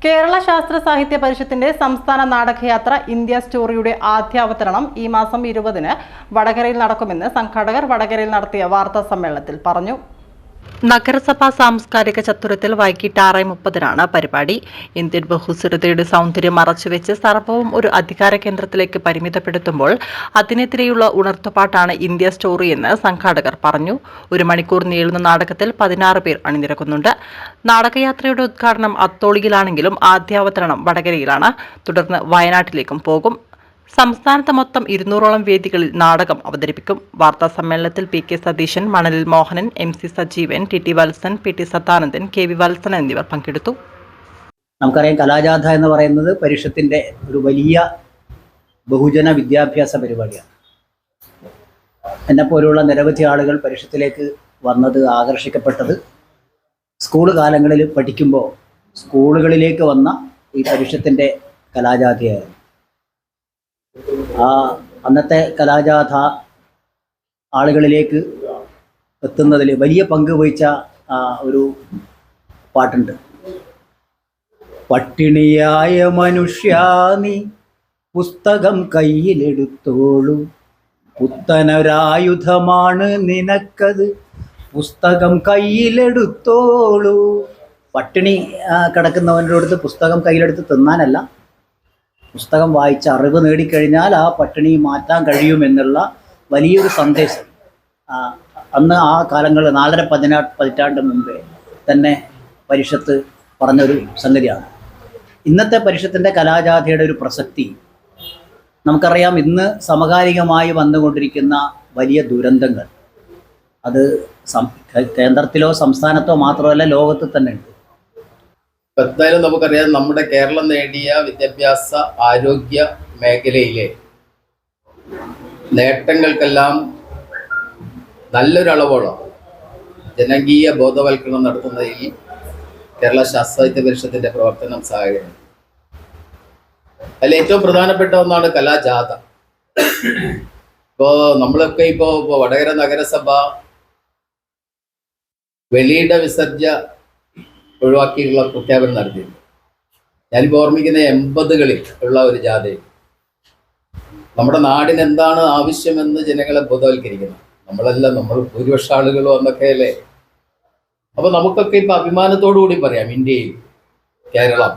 കേരള ശാസ്ത്ര സാഹിത്യ പരിഷത്തിന്റെ സംസ്ഥാന നാടകയാത്ര ഇന്ത്യ സ്റ്റോറിയുടെ ആദ്യ അവതരണം ഈ മാസം 20-ന് വടകരയിൽ നടക്കുമെന്ന് സംഘാടകർ വടകരയിൽ നടത്തിയ വാർത്താ സമ്മേളനത്തിൽ പറഞ്ഞു. നഗരസഭാ സാംസ്കാരിക ചത്തുരത്തിൽ വൈകിട്ട് 6:30-നാണ് പരിപാടി. ഇന്ത്യൻ ബഹുസ്വരതയുടെ സൗന്ദര്യം മറച്ചുവെച്ച് സർവവും ഒരു അധികാര കേന്ദ്രത്തിലേക്ക് പരിമിതപ്പെടുത്തുമ്പോൾ അതിനെതിരെയുള്ള ഉണർത്തുപാട്ടാണ് ഇന്ത്യ സ്റ്റോറി എന്ന് സംഘാടകർ പറഞ്ഞു. 1 മണിക്കൂർ നീളുന്ന നാടകത്തിൽ 16 പേർ അണിനിരക്കുന്നുണ്ട്. നാടകയാത്രയുടെ ഉദ്ഘാടനം അത്തോളിയിലാണെങ്കിലും ആദ്യാവതരണം വടകരയിലാണ്. തുടർന്ന് വയനാട്ടിലേക്കും പോകും. സംസ്ഥാനത്ത് മൊത്തം 200ഓളം വേദികളിൽ നാടകം അവതരിപ്പിക്കും. വാർത്താ സമ്മേളനത്തിൽ പി കെ സതീശൻ, മണലിൽ Mohanan, MC Sajeevan, T Valsan, PT Sathanandan, KV Valsan എന്നിവർ പങ്കെടുത്തു. നമുക്കറിയാം, കലാജാഥ എന്ന് പറയുന്നത് പരിഷത്തിന്റെ ഒരു വലിയ ബഹുജന വിദ്യാഭ്യാസ പരിപാടിയാണ്. എന്നെപ്പോലുള്ള നിരവധി ആളുകൾ പരിഷത്തിലേക്ക് വന്നത്, ആകർഷിക്കപ്പെട്ടത് സ്കൂൾ കാലങ്ങളിൽ പഠിക്കുമ്പോൾ സ്കൂളുകളിലേക്ക് വന്ന ഈ പരിഷത്തിന്റെ കലാജാഥയായിരുന്നു. അന്നത്തെ കലാജാഥ ആളുകളിലേക്ക് എത്തുന്നതിൽ വലിയ പങ്ക് വഹിച്ച ഒരു പാട്ടുണ്ട്. പട്ടിണിയായ മനുഷ്യാ നീ പുസ്തകം കയ്യിലെടുത്തോളൂ, പുത്തനൊരായുധമാണ് നിനക്കത്, പുസ്തകം കയ്യിലെടുത്തോളൂ. പട്ടിണി കിടക്കുന്നവൻ്റെ അടുത്ത് പുസ്തകം കയ്യിലെടുത്ത് തിന്നാനല്ല, പുസ്തകം വായിച്ച് അറിവ് നേടിക്കഴിഞ്ഞാൽ ആ പട്ടിണി മാറ്റാൻ കഴിയുമെന്നുള്ള വലിയൊരു സന്ദേശം അന്ന് ആ കാലങ്ങളിൽ 4.5 പതിറ്റാണ്ട് മുമ്പേ തന്നെ പരിഷത്ത് പറഞ്ഞൊരു സംഗതിയാണ്. ഇന്നത്തെ പരിഷത്തിൻ്റെ കലാജാഥയുടെ ഒരു പ്രസക്തി നമുക്കറിയാം. ഇന്ന് സമകാലികമായി വന്നുകൊണ്ടിരിക്കുന്ന വലിയ ദുരന്തങ്ങൾ അത് കേന്ദ്രത്തിലോ സംസ്ഥാനത്തോ മാത്രമല്ല, ലോകത്ത് തന്നെ ഉണ്ട്. എന്തായാലും നമുക്കറിയാം, നമ്മുടെ കേരളം നേടിയ വിദ്യാഭ്യാസ ആരോഗ്യ മേഖലയിലെ നേട്ടങ്ങൾക്കെല്ലാം നല്ലൊരളവോളം ജനകീയ ബോധവൽക്കരണം നടത്തുന്നതിൽ കേരള ശാസ്ത്ര സാഹിത്യ പരിഷത്തിന്റെ പ്രവർത്തനം സഹായകമാണ്. അതിൽ ഏറ്റവും പ്രധാനപ്പെട്ട ഒന്നാണ് കലാജാഥ. നമ്മളൊക്കെ ഇപ്പോ വടകര നഗരസഭ വെളിയിട വിസർജ്യ ഒഴിവാക്കിയുള്ള പ്രഖ്യാപനം നടത്തിയിരുന്നു. ഞാനിപ്പോൾ ഓർമ്മിക്കുന്ന 80കളിൽ ഉള്ള ഒരു ജാഥയിൽ നമ്മുടെ നാടിന് എന്താണ് ആവശ്യമെന്ന് ജനങ്ങളെ ബോധവൽക്കരിക്കണം. നമ്മൾ ഭൂരിപക്ഷ ആളുകളും അന്നൊക്കെ അല്ലേ. അപ്പൊ നമുക്കൊക്കെ ഇപ്പൊ അഭിമാനത്തോടു കൂടി പറയാം, ഇന്ത്യയിൽ കേരളം